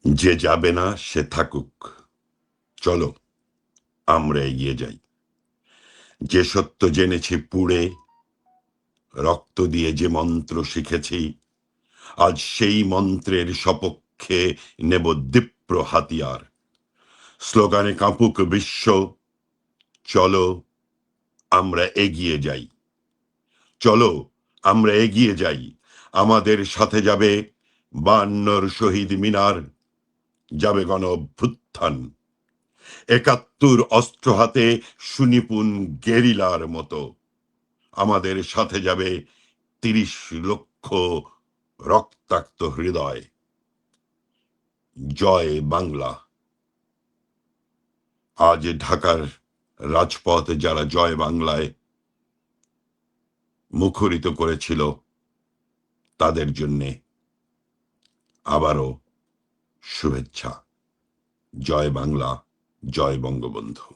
যে যাবে না সে থাকুক, চলো আমরা এগিয়ে যাই। যে সত্য জেনেছি পুড়ে, রক্ত দিয়ে যে মন্ত্র শিখেছি, আজ সেই মন্ত্রের সপক্ষে নেব দীপ্র হাতিয়ার। স্লোগানে কাঁপুক বিশ্ব, চলো আমরা এগিয়ে যাই। চলো আমরা এগিয়ে যাই। আমাদের সাথে যাবে 52 শহীদ মিনার, যাবে গণ অভ্যুত্থান, 71 অস্ত্র হাতে সুনিপুণ গেরিলার মতো। আমাদের সাথে যাবে 30 লক্ষ রক্তাক্ত হৃদয়। জয় বাংলা। আজ ঢাকার রাজপথ যারা জয় বাংলায় মুখরিত করেছিল, তাদের জন্যে আবারও শুভেচ্ছা। জয় বাংলা, জয় বঙ্গবন্ধু।